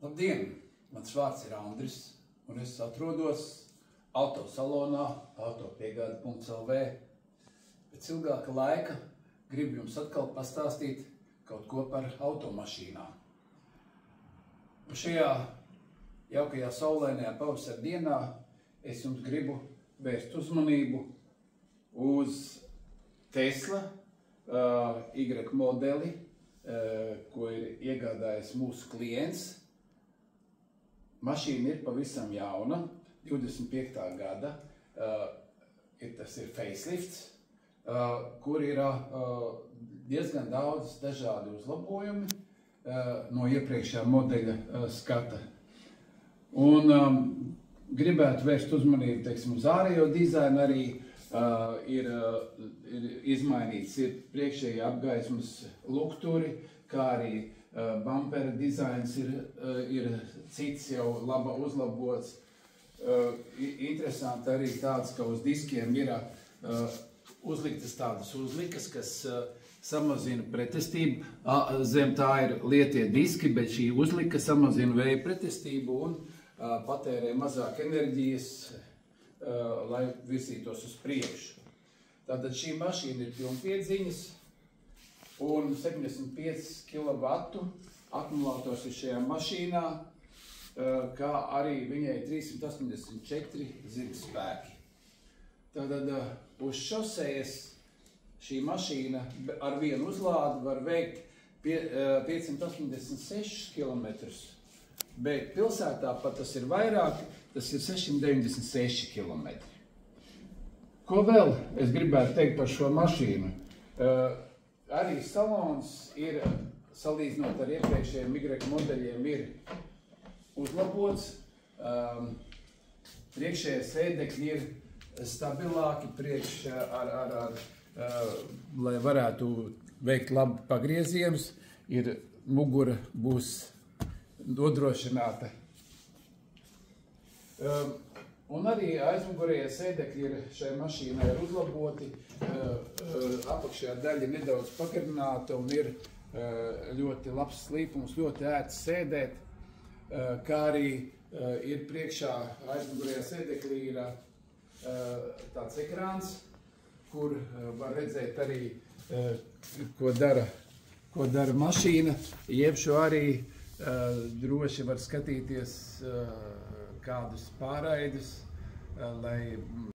Labdien! Mans vārds ir Andris, un es atrodos autosalonā autopiegāde.lv. Pēc ilgāka laika gribu jums atkal pastāstīt kaut ko par automašīnām. Un šajā jaukajā saulainajā pavasara dienā es jums gribu vērst uzmanību uz Tesla Y modeli, ko ir iegādājis mūsu klients. Mašīna ir pavisam jauna, 25. gada, tas ir facelifts, kur ir diezgan daudz dažādi uzlabojumi no iepriekšējā modeļa skata. Un gribētu vērst uzmanību, teiksim, uz ārējo dizainu arī ir izmainīts priekšējie apgaismas lukturi, kā arī bumpera dizains ir cits jau uzlabots. Interesanti arī tāds, ka uz diskiem ir uzliktas tādas uzlikas, kas samazina pretestību. Zem tā ir lietie diski, bet šī uzlika samazina vēja pretestību un patērē mazāk enerģijas, lai virzītos uz priekšu. Tātad šī mašīna ir pilnpiedziņas un 75 kW akumulators ir šajā mašīnā, kā arī viņai 384 zirgspēki. Tātad uz šosejas šī mašīna ar vienu uzlādi var veikt 586 km, bet pilsētā pat tas ir vairāk, tas ir 696 km. Ko vēl es gribētu teikt par šo mašīnu? Arī salons ir, salīdzinot ar iepriekšējiem Y modeļiem, ir uzlabots. Priekšējie sēdekļi ir stabilāki, lai varētu veikt labu pagriezienus, mugura būs nodrošināta. Un arī aizmugurējie sēdekļi šai mašīnai ir uzlaboti, apakšējā daļa nedaudz pagarināta un ir ļoti labs slīpums, ļoti ērts sēdēt, kā arī ir priekšā aizmugurējā sēdeklī ir tāds ekrāns, kur var redzēt arī, ko dara mašīna, jeb šo arī droši var skatīties kādus pārraidus, lai